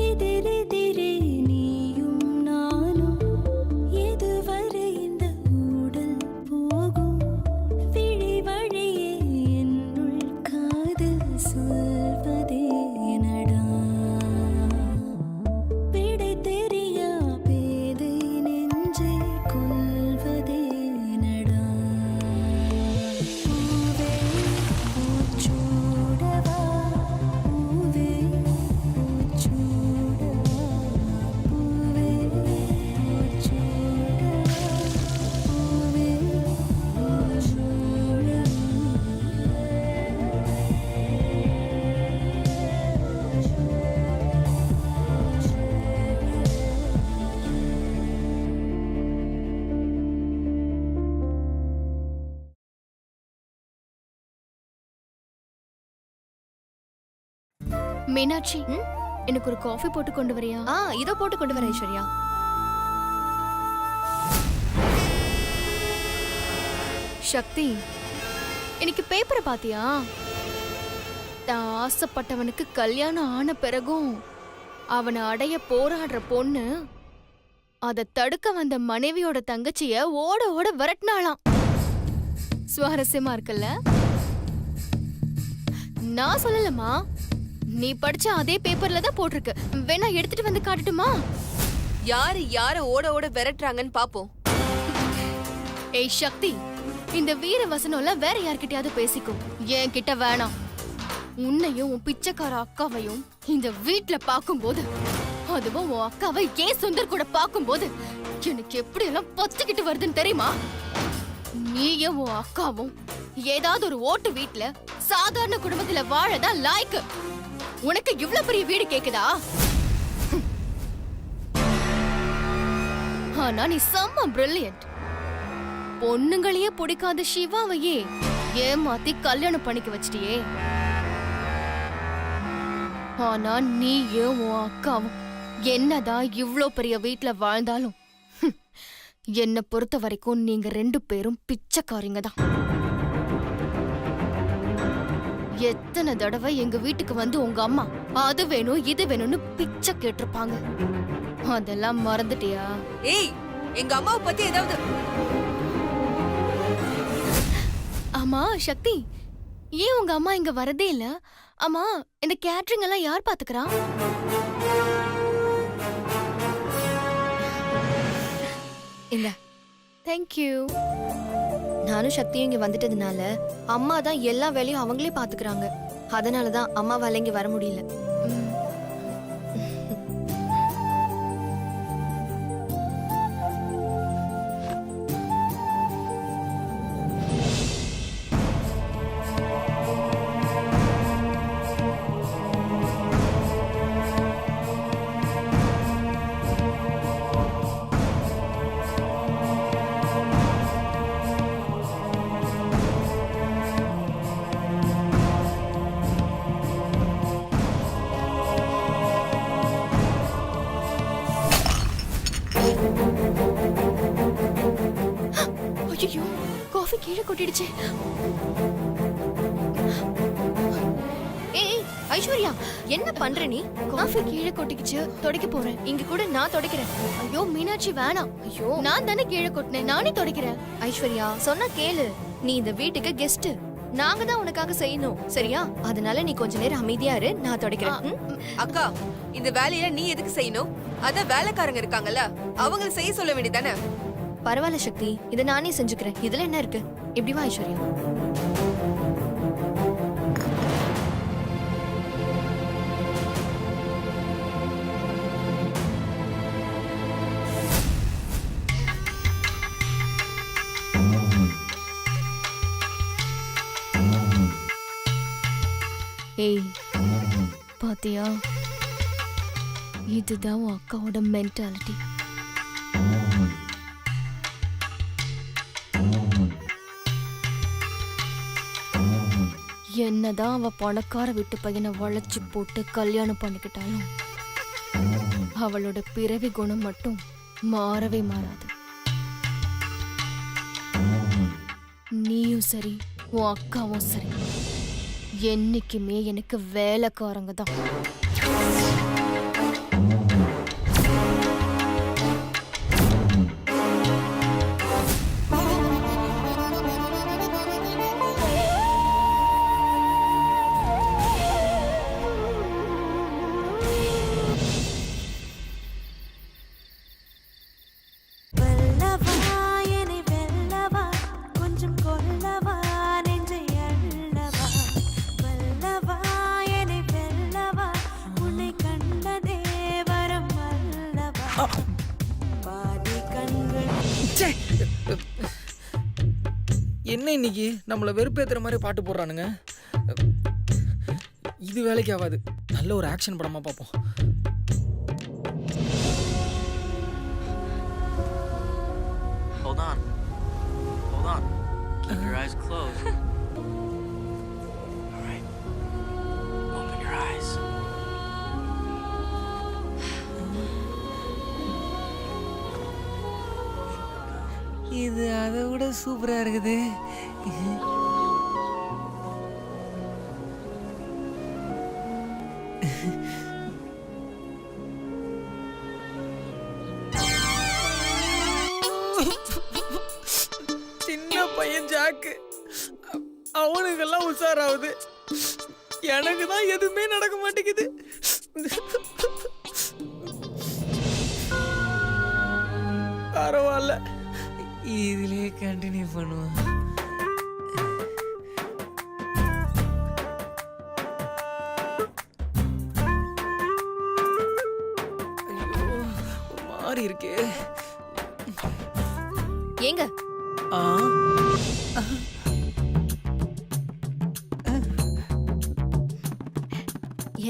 எதிரெதிரே நீயும் நானும் எதுவரை இந்த ஊடல் போகும் விழி வழியே என்னுள் காதல் சொல்வதே நடா விடை தெரியா பேதை நெஞ்சை கொள்வதே நடா பூவே பூச்சூடவா பூவே பூச்சூடவா பூவே பூச்சூடவா பூவே மீனாட்சி, எனக்கு ஒரு காஃபி போட்டு கொண்டு வரியா? இதோ போட்டு கொண்டு வரேன் ஐஸ்வர்யா. சக்தி, இன்னைக்கு பேப்பரை பாத்தியா? தான் ஆசைப்பட்டவனுக்கு கல்யாணம் ஆன பிறகும் அவனை அடைய போராடுற பொண்ணு அதை தடுக்க வந்த மனைவியோட தங்கச்சிய ஓட ஓட விரட்டினாளாம். சுவாரஸ்யமா இருக்குல்ல? நான் சொல்லலமா, நீ படிச்ச அதே பேப்பர்ல தான் போட்டிருக்கு. வேணா எடுத்துட்டு வந்து காட்டட்டுமா? யார ஓட ஓட விரட்டுறாங்கன்னு பாப்போம். ஏய் சக்தி, இந்த வீர வசனம்ல வேற யார்கிட்டயாவது பேசிக்கும், என் கிட்ட வேணாம். உன்னையும் உன் பிச்சைக்கார அக்காவையும் இந்த வீட்ல பாக்கும்போது, அதுவும் உன் அக்காவை ஏன் சுந்தர் கூட பாக்கும்போது எனக்கு எப்படி எல்லாம் பத்திக்கிட்டு வருதுன்னு தெரியுமா? நீயும் உன் அக்காவும் ஏதாவது ஒரு ஓட்டு வீட்ல சாதாரண குடும்பத்துல வாழதான் லாய்க்கு. உனக்கு இவ்வளவு பெரிய வீடு கேக்குதா? ஆனா நீ செம்ம பிரில்லியன்ட். பொண்ணுங்களையே பிடிக்காத சிவாவையே ஏமாத்தி கல்யாணம் பண்ணிக்க வச்சிட்டியே. ஆனா நீயும் உன் அக்காவும் என்னதான் இவ்ளோ பெரிய வீட்ல வாழ்ந்தாலும் என்ன பொறுத்த வரைக்கும் நீங்க 2 பேரும் பிச்சைக்காரிங்க தான். எத்தனை தடவை எங்க வீட்டுக்கு வந்து உங்க அம்மா அது வேணும் இது வேணும்னு பிச்சை கேட்டிருப்பாங்க. அதெல்லாம் மறந்துட்டியா? ஏய், எங்க அம்மாவை பத்தி ஏதாவது. ஆமா சக்தி, ஏன் உங்க அம்மா இங்க வரதே இல்ல? ஆமா, இந்த கேட்டரிங் எல்லாம் யார் பாத்துக்கிறா? இல்ல, தேங்க்யூ. நானும் சக்தியும் இங்க வந்துட்டதுனால அம்மா தான் எல்லா வேலையும் அவங்களே பாத்துக்கிறாங்க. அதனாலதான் அம்மாவால இங்க வர முடியல. ஐயோ, காஃபி கீழே கொட்டிடுச்சு. ஏய் ஐஸ்வர்யா, என்ன பண்ற நீ? காஃபி கீழே கொட்டிக்கிச்சு, துடைக்க போறேன். இங்க கூட நான் துடைக்கிறேன். ஐயோ மீனாட்சி வேணாம். ஐயோ, நான் தானே கீழே கொட்டினேன், நானே துடைக்கிறேன். ஐஸ்வர்யா சொன்னா கேளு. நீ இந்த வீட்டுக்கு கெஸ்ட். நாங்க தான் உனக்காக செய்யணும், சரியா? அதனால நீ கொஞ்ச நேரம் அமைதியா இரு, நான் துடைக்கிறேன். அக்கா, இந்த வேலையில நீ எதுக்கு செய்யணும்? அத வேலைக்காரங்க இருக்காங்கல்ல, அவங்கள செய்ய சொல்ல வேண்டியதானே? பரவாயில்ல சக்தி, இதை நானே செஞ்சுக்கிறேன். இதுல என்ன இருக்கு? இப்படி வா ஐஸ்வர்யா. ஏய் பாத்தியா, இதுதான் உன் அக்காவோட மென்டாலிட்டி. என்னதான் அவ பணக்கார வீட்டு பையனை வளைச்சு போட்டு கல்யாணம் பண்ணிக்கிட்டாலும் அவளோட பிறவி குணம் மட்டும் மாறவே மாறாது. நீயும் சரி, உன் அக்காவும் சரி, என்னைக்குமே எனக்கு வேலைக்காரங்க தான். ச்சே. என்ன இன்னைக்கு நம்மளை வெறுப்பேத்துற மாதிரி பாட்டு போடுறானுங்க. இது வேலைக்கு ஆகாது. நல்ல ஒரு ஆக்ஷன் படமா பார்ப்போம். Hold on. Hold on. Keep your eyes closed. All right. Open your eyes. இது அதை விட சூப்பரா இருக்குது. சின்ன பையன் ஜாக்கு, அவனுக்கெல்லாம் உஷாராகுது. எனக்கு தான் எதுவுமே நடக்க மாட்டேங்குது. பரவாயில்ல, இதுலயே கண்டினியூ பண்ணுவோம். ஐயோ, ஒரு மாதிரி இருக்கே. ஏங்க ஆ,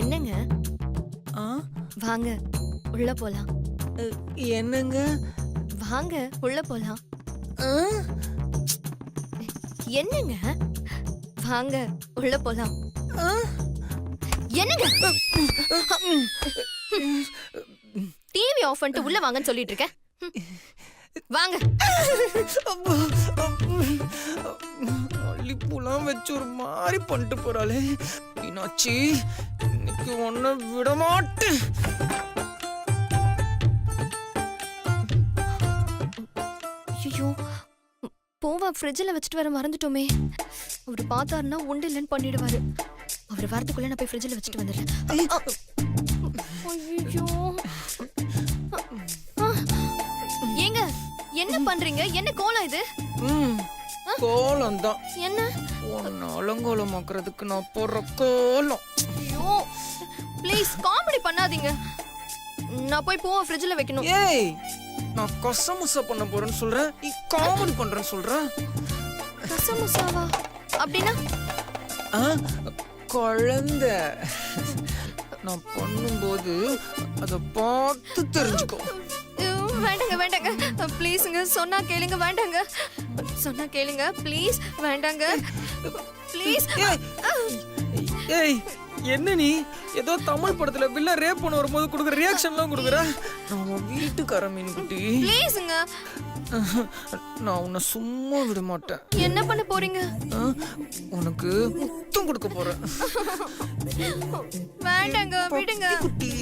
என்னங்க? ஆ, வாங்க உள்ள போலாம். என்னங்க? வாங்க உள்ள போலாம். ஆ, என்னங்க? வாங்க உள்ள போலாம். ஆ. என்னங்க? டிவி ஆஃப் பண்ணிட்டு உள்ள வாங்கன்னு சொல்லிட்டு இருக்கேன். வாங்க. மல்லிப்பூலாம் வச்சு ஒரு மாதிரி பண்ணிட்டு போறாளே மீனாட்சி. இன்னைக்கு ஒன்ன விட மாட்டேன். ஐயோ, போவா ஃப்ரிட்ஜில் வச்சுட்டு வர மறந்துட்டோமே. அவர் பார்த்தாருன்னா உண்டு இல்லைன்னு பண்ணிடுவாரு. அவர் வரதுக்குள்ள நான் போய் ஃப்ரிட்ஜில் வச்சுட்டு வந்துடுறேன். ஐயோ, ஏங்க என்ன பண்றீங்க? என்ன கோலம் இது? கோலம் தான். என்ன? உன்னை அலங்கோலமாக்குறதுக்கு நான் போடுற கோலம். ஐயோ, ப்ளீஸ் காமெடி பண்ணாதீங்க. நான் போய் போவா ஃப்ரிட்ஜில் வைக்கணும். ஏய், நான் கசமுசா பண்ண போறேன்னு சொல்றேன், நீ காமெடி பண்றேன்னு சொல்ற. கசமுசாவா? அப்படின்னா ஆ, குழந்தை நான் பண்ணும்போது அதை பார்த்து தெரிஞ்சுக்கோ. ஐயோ, வேண்டாங்க வேண்டாங்க ப்ளீஸுங்க. சொன்னா கேளுங்க. வேண்டாங்க, சொன்னா கேளுங்க ப்ளீஸ். வேண்டாங்க ப்ளீஸ். ஏய், என்ன நீ ஏதோ தமிழ் படத்துல வில்ல ரேப் பண்ண வரும்போது கொடுக்குற ரியாக்ஷன்லாம் கொடுக்குற? நான் உன் வீட்டுக்கார மீன்குட்டி. ப்ளீஸுங்க. நான் உன்னை சும்மா விட மாட்டேன். என்ன பண்ண போறீங்க? ஆ, உனக்கு முத்தம் கொடுக்க போறேன். வேண்டாங்க, விடுங்க. குட்டி.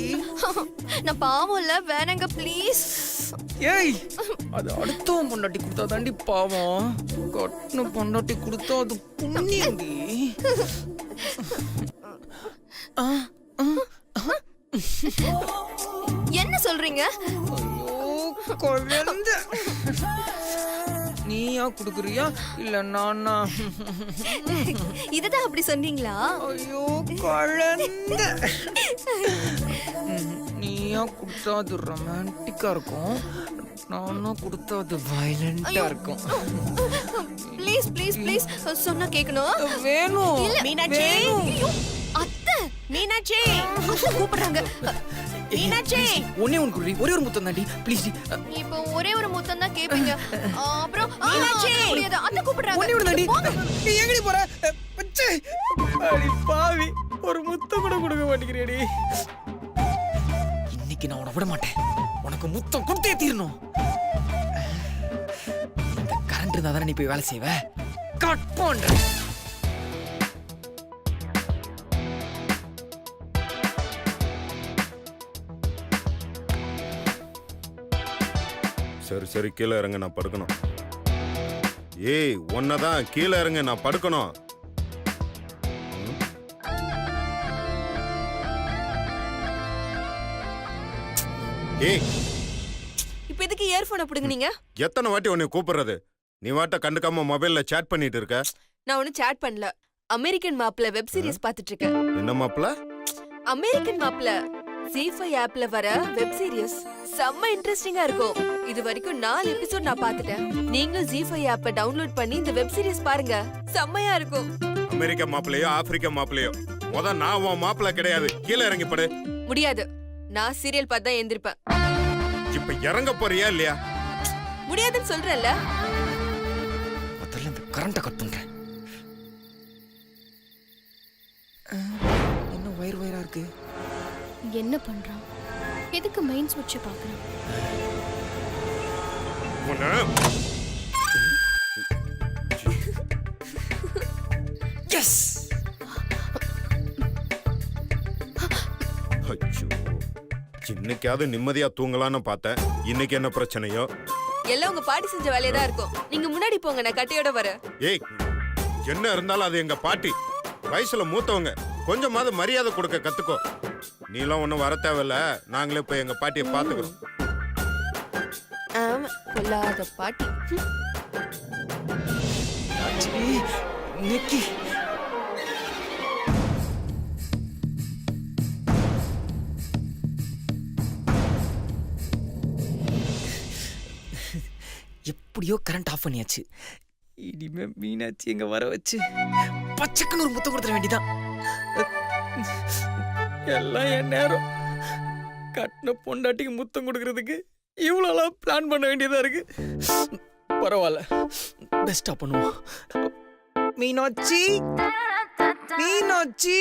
நான் பாவம் இல்ல. வேணாங்க ப்ளீஸ். ஏய், அது அடுத்தவன் பொண்டாட்டி கொடுத்தா தாண்டி பாவம். கட்டின பொண்டாட்டி கொடுத்தா அது புண்ணியண்டி. ஆ, ஆ, என்ன சொல்றீங்க? ஐயோ, குழந்தை. நீயா குடுக்குறியா இல்ல நானா? இதுதான் அப்படி சொன்னீங்களா? ஐயோ, குழந்தை. நீயா கொடுத்தா அது ரொமான்டிக்கா இருக்கும், நானா கொடுத்தா அது வயலண்டா இருக்கும். ப்ளீஸ் ப்ளீஸ் ப்ளீஸ் சொன்னா கேட்கணும். வேணும். மீனாட்சி. ஐயோ, அத்தை. மீனாட்சி கூப்பிடுறாங்க. மீனாட்சி, ஒன்னே ஒன்று குடி, ஒரே ஒரு முத்தம் தாண்டி ப்ளீஸ். இப்போ ஒரே ஒரு முத்தம் தான் கேப்பீங்க. அப்புறம் மீனாட்சி அத்தை கூப்பிடுறாங்க. ஒன்னே ஒன்று தாண்டி. நீ எங்கடி போற? பச்சை அடி பாவி, ஒரு முத்தம் கூட கொடுக்க மாட்டேங்கிறேடி. இன்னைக்கு நான் உன்னை விட மாட்டேன். உனக்கு முத்தம் கொடுத்தே தீரணும். இந்த கரண்ட் இருந்தா தானே நீ போய் வேலை செய்வ. கட் பண்ற. சரி சரி, கீழே இறங்க, நான் படுக்கணும். ஏய், ஒன்னதான் கீழே இறங்க, நான் படுக்கணும். ஏய், இப்ப எதுக்கு இயர்போனை பிடுங்குனீங்க? எத்தனை வாட்டி உன்னை கூப்பிடுறது? நீ வாட்ட கண்டுக்காம மொபைல்ல சேட் பண்ணிட்டு இருக்க. நான் ஒன்னும் சேட் பண்ணல. அமெரிக்கன் மாப்ள வெப் சீரிஸ் பாத்துட்டு இருக்கேன். என்ன மாப்பிள? அமெரிக்கன் மாப்ள ஜீ5 ஆப்ல வர வெப் சீரிஸ் செம்ம இன்ட்ரெஸ்டிங்கா இருக்கும். இது வரைக்கும் 4 எபிசோட் நான் பார்த்துட்டேன். நீங்களும் ஜீ5 ஆப்பை டவுன்லோட் பண்ணி இந்த வெப் சீரிஸ் பாருங்க, செம்மையா இருக்கும். அமெரிக்க மாப்பிளையோ ஆப்பிரிக்க மாப்பிளையோ நான் உன் மாப்பிள்ளை கிடையாது. கீழே இறங்கி படு. முடியாது, நான் சீரியல் பார்த்து தான் எந்திருப்பேன். இப்ப இறங்க போறியா இல்லையா? முடியாதுன்னு சொல்றேன்ல. முதல்ல இந்த கரண்ட்டை கட் பண்றேன். என்ன வயரா இருக்கு? என்ன பண்றான்? எதுக்கு மெயின் சுவிட்ச் பார்க்கறான்? எஸ். அச்சோ, இன்னைக்காவது நிம்மதியா தூங்கலான்னு பார்த்தேன். இன்னைக்கு என்ன பிரச்சனையோ? எல்லாம் உங்க பாட்டி செஞ்ச வேலையா தான் இருக்கும். நீங்க முன்னாடி போங்க, நான் கட்டையோட வரேன். ஏய், என்ன இருந்தாலும் அது எங்க பாட்டி. வயசுல மூத்தவங்க, கொஞ்சமாவது மரியாதை கொடுக்க கத்துக்கோ. நீலாம் ஒன்றும் வர தேவையில்ல, நாங்களே போய் எங்க பாட்டியை பார்த்துக்கிறோம். ஆமா, கொல்லாத பாட்டி. நிக்கி, எப்படியோ கரண்ட் ஆஃப் பண்ணியாச்சு. இனிமே மீனாட்சி எங்க வர வச்சு பச்சைக்குன்னு ஒரு முத்தம் கொடுத்துட வேண்டியதான். எல்லாம் என் நேரம். கட்டின பொண்டாட்டிக்கு முத்தம் கொடுக்கறதுக்கு இவ்வளோலாம் பிளான் பண்ண வேண்டியதா இருக்கு. பரவாயில்ல, பெஸ்டா பண்ணுவோம். மீனாட்சி, மீனாட்சி,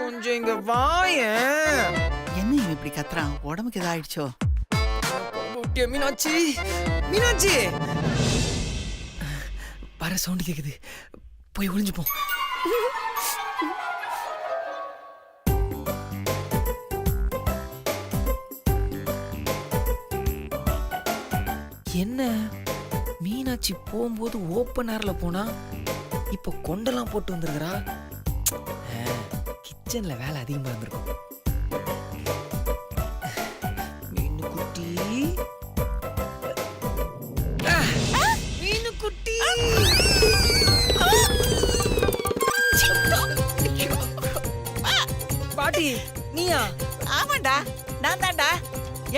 கொஞ்சம் இங்க வாயேன். என்ன இவன் இப்படி கத்துறான்? உடம்புக்கு ஏதாயிடுச்சோ? மீனாட்சி, மீனாட்சி, வர சவுண்ட் கேக்குது. போய் ஒளிஞ்சுப்போம். என்ன மீனாட்சி போகும்போது ஓப்பன் ஏர்ல போனா, இப்ப கொண்டெல்லாம் போட்டு வந்திருக்கிறா. கிச்சன்ல வேலை அதிகமா இருந்திருக்கும். மீனுக்குட்டி, மீனுக்குட்டி. பாட்டி, நீயா? ஆமாண்டா, நான் தான்டா.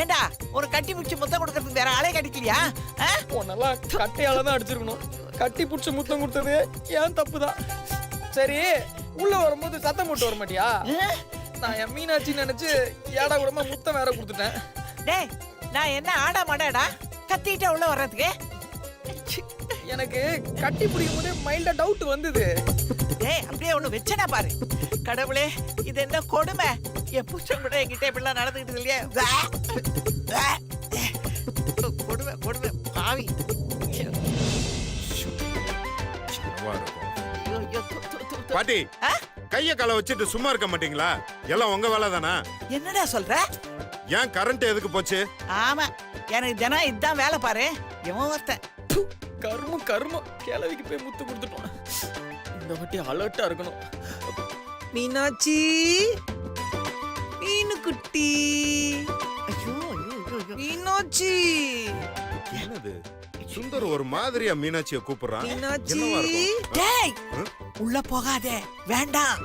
ஏண்டா, ஒரு கட்டி பிடிச்சி முத்தம் கொடுக்கறதுக்கு வேற ஆளே கிடைக்கலையா? நல்லா கட்டையால தான் அடிச்சிருக்கணும். கட்டி பிடிச்சி முத்தம் கொடுத்தது ஏன் தப்புதான். சரி, உள்ள வரும்போது சத்தம் போட்டு வர மாட்டியா? நான் என் மீனாட்சி நினைச்சு ஏடா கூடமா முத்தம் வேற கொடுத்துட்டேன். டேய், நான் என்ன ஆடா மாடாடா கத்திட்டே உள்ள வர்றதுக்கு? எனக்கு கட்டி பிடிக்கும் போதே மைல்டா டவுட் வந்தது. டேய், அப்படியே ஒண்ணு வெச்சனா பாரு. கடவுளே, இது என்ன கொடுமை! என் புருஷன் கூட என்கிட்ட இப்படிலாம் நடந்துக்கிட்டு இல்லையே. கொடுமை, கொடுமை, பாவி. சின்னவா இருக்கும். பாட்டி, கைய காலை வச்சுட்டு சும்மா இருக்க மாட்டீங்களா? எல்லாம் உங்க வேலை தானா? என்னடா சொல்ற? ஏன் கரண்ட் எதுக்கு போச்சு? ஆமா, எனக்கு தினம் இதுதான் வேலை பாரு. எவன் ஒருத்தன் கருமம் கருமம், கிளவிக்கு போய் முத்து கொடுத்துட்டோம். இந்த வாட்டி அலர்ட்டா இருக்கணும். மீனாட்சி, மீனுக்குட்டி, ஐயோ, ஐயோ, ஐயோ, ஐயோ. மீனாட்சி, என்னது சுந்தர் ஒரு மாதிரியா மீனாட்சியை கூப்பிடுறான்? மீனாட்சி. என்னவா இருக்கும்? டேய், ஆ? உள்ள போகாதே, வேண்டாம்.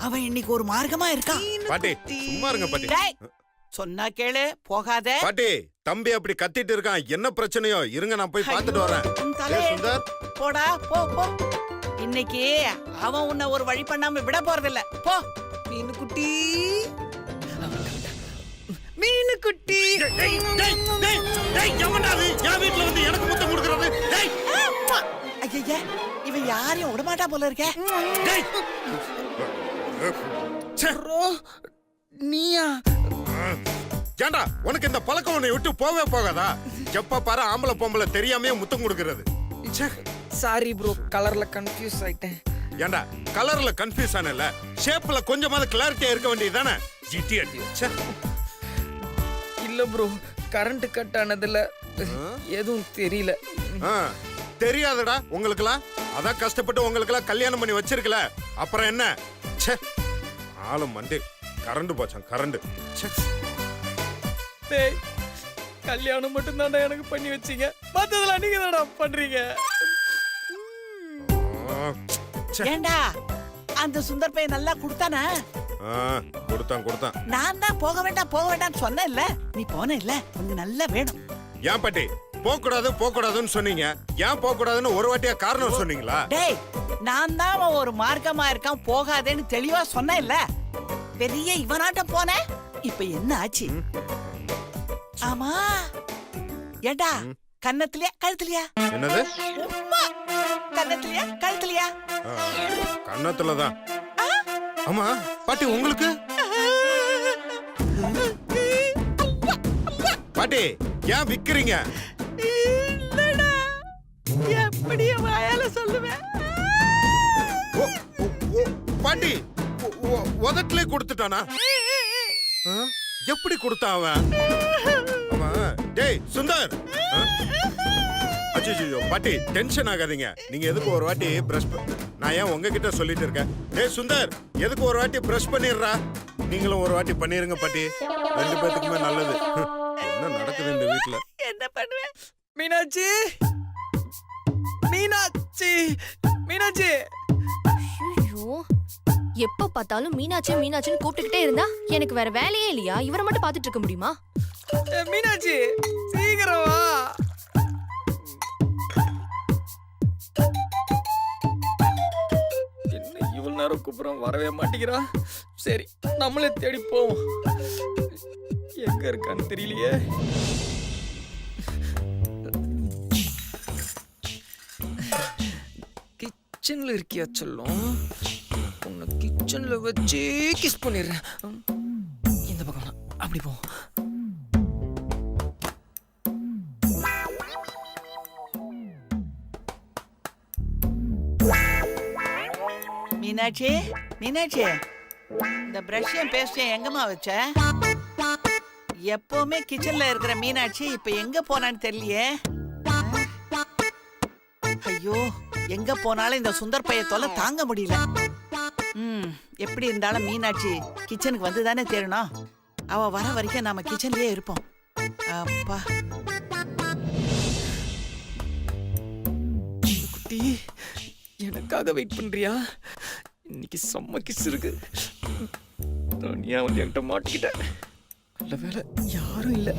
அவன் இன்னைக்கு ஒரு மார்க்கமா இருக்கான். பாட்டி, சும்மா இருங்க பாட்டி. டேய், சொன்னா கேளு, போகாதே. பாட்டி, தம்பி அப்படி கத்திட்டு இருக்கான். என்ன பிரச்சனையோ? இருங்க, நான் போய் பார்த்துட்டு வரேன். உன் ஏ தலையை சுந்தர், போடா, போ போ. இன்னைக்கு அவன் உன்னை ஒரு வழி பண்ணாம விட போறதில்ல. போ. மீனுக்குட்டி, மீனுக்குட்டி. ஐயா, இவன் யாரையும் விடமாட்டா போல இருக்க. ப்ரோ, நீயா? ஏண்டா, உனக்கு இந்த பழக்கம் உன்னை விட்டு போவே போகாதா? எப்ப பாரு ஆம்பளை பொம்பளை தெரியாம முத்தம் கொடுக்கறது. சாரி ப்ரோ, கலர்ல கன்ஃபியூஸ் ஆயிட்டேன். ஏண்டா, கலர்ல கன்ஃபியூஸ் ஆனல, ஷேப்ல கொஞ்சமாவது கிளாரிட்டியா இருக்க வேண்டியதுதானே? ஜிடிஆர். இல்ல ப்ரோ, கரண்ட் கட் ஆனதுல எதுவும் தெரியல. தெரியாதடா உங்களுக்குலாம். அதான் கஷ்டப்பட்டு உங்களுக்குலாம் கல்யாணம் பண்ணி வச்சிருக்கல, அப்புறம் என்ன? ஆளு மண்டே, கரண்ட் போச்சான் கரண்ட். டேய், கல்யாணம் மட்டும் தான்டா எனக்கு பண்ணி வச்சீங்க, மத்ததெல்லாம் நீங்க தான்டா பண்றீங்க. ஏண்டா, அந்த சுந்தர் பையன் நல்லா கொடுத்தானா? கொடுத்தான் நான் தான் போக வேண்டாம்னு சொன்னேன்ல, நீ போன இல்ல, உனக்கு நல்லா வேணும். ஏன் பாட்டி போகக்கூடாதுன்னு சொன்னீங்க, ஏன் போகக்கூடாதுன்னு ஒரு வாட்டியா காரணம் சொன்னீங்களா? டேய், நான் தான் அவன் ஒரு மார்க்கமா இருக்கான் போகாதேன்னு தெளிவா சொன்னேன்ல. பெரிய இவனாட்டம் போன, இப்ப என்ன ஆச்சு? ஆமா, ஏண்டா கன்னத்திலயா கழுத்துலயா? என்னது? உம்மா, கன்னத்திலயா கழுத்துலயா? கன்னத்துலதான். ஆமா பாட்டி, உங்களுக்கு? பாட்டி ஏன் விக்கிறீங்க? இல்லடா, எப்படியே வாயால சொல்லுவேன். பாட்டி உதட்டிலே கொடுத்துட்டானா? எப்படி கொடுத்தான் அவன்? டேய் சுந்தர், அச்சோ பாட்டி டென்ஷன் ஆகாதீங்க. நீங்க எதுக்கு ஒரு வாட்டி பிரஷ் நான் ஏன் உங்ககிட்ட சொல்லிட்டு இருக்கேன். டேய் சுந்தர், எதுக்கு ஒரு வாட்டி பிரஷ் பண்ணிடுறா? நீங்களும் ஒரு வாட்டி பண்ணிருங்க பாட்டி, 2 பேத்துக்குமே நல்லது. என்ன நடக்குது இந்த வீட்டுல? என்ன பண்ணுவேன்? மீனாட்சி, மீனாட்சி, மீனாட்சி. ஐயோ, எப்ப பார்த்தாலும் மீனாட்சின்னு கூப்பிட்டுக்கிட்டே இருந்தா எனக்கு வேற வேலையே இல்லையா? இவரை மட்டும் பார்த்துட்டு இருக்க முடியுமா? மீனாட்சி சீக்கிரம் வா. என்ன இவ்வளவு நேரம் கூப்பிடுறோம், வரவே மாட்டேங்கிறா. சரி, நம்மளே தேடி போவோம். எங்க இருக்கான்னு தெரியலையே. கிச்சன்ல இருக்கியா சொல்லும்? உன்னை கிச்சன்ல வச்சு கிஸ் பண்ணிடுறேன். இந்த பக்கம் அப்படி போ. மீனாட்சி, இந்த பிரஷ்யம் பேஸ்டையும் எங்கம்மா வச்ச? எப்பவுமே கிச்சன்ல இருக்கிற மீனாட்சி இப்ப எங்க போனான்னு தெரியலையே. ஐயோ, எங்க போனாலும் இந்த சுந்தர் பைய தொல்லை தாங்க முடியல. எப்படி இருந்தாலும் மீனாட்சி கிச்சனுக்கு வந்து தானே தேரணும். அவ வர வரைக்கும் நாம கிச்சன்லயே இருப்போம். அப்பா குட்டி, எனக்காக வெயிட் பண்றியா? இன்னைக்கு செம்ம கிஸ் இருக்கு. நான் ஏன் வந்து என்கிட்ட மாட்டிக்கிட்டேன். நல்ல வேலை யாரும் இல்லை.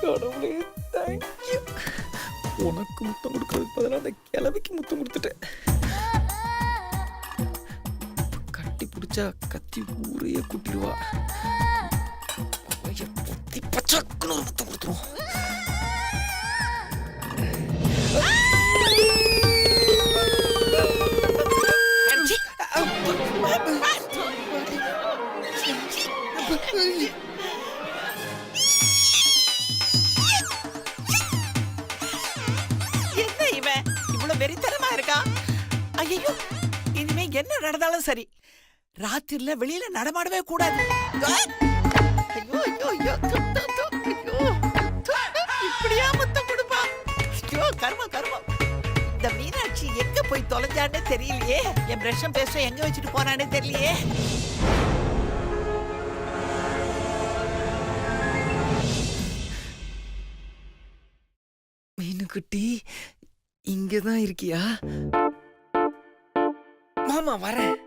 கடவுளே, தேங்க்யூ. உனக்கு முத்தம் கொடுக்கறதுக்கு பதிலாக அந்த கிழவிக்கு முத்தம் கொடுத்துட்டேன். கட்டி பிடிச்சா கத்தி ஊரையே கூட்டிடுவா. பச்சாக்குன்னு ஒரு முத்தம் கொடுத்துருவோம். என்ன இவன் இவ்வளவு வெறித்தனமா இருக்கா? ஐயோ, இனிமே என்ன நடந்தாலும் சரி, ராத்திரில வெளியில நடமாடவே கூடாது. ஐயோ ஐயோ ஐயோ, இப்படியா முத்தம் கொடுப்பா? ஐயோ கர்மம். இந்த மீனாட்சி எங்க போய் தொலைஞ்சான்னு தெரியலையே. என் பிரஷம் பேச எங்க வச்சுட்டு போனானே தெரியலையே. மீனுக்குட்டி, இங்கதான் இருக்கியா? மாமா வரேன்.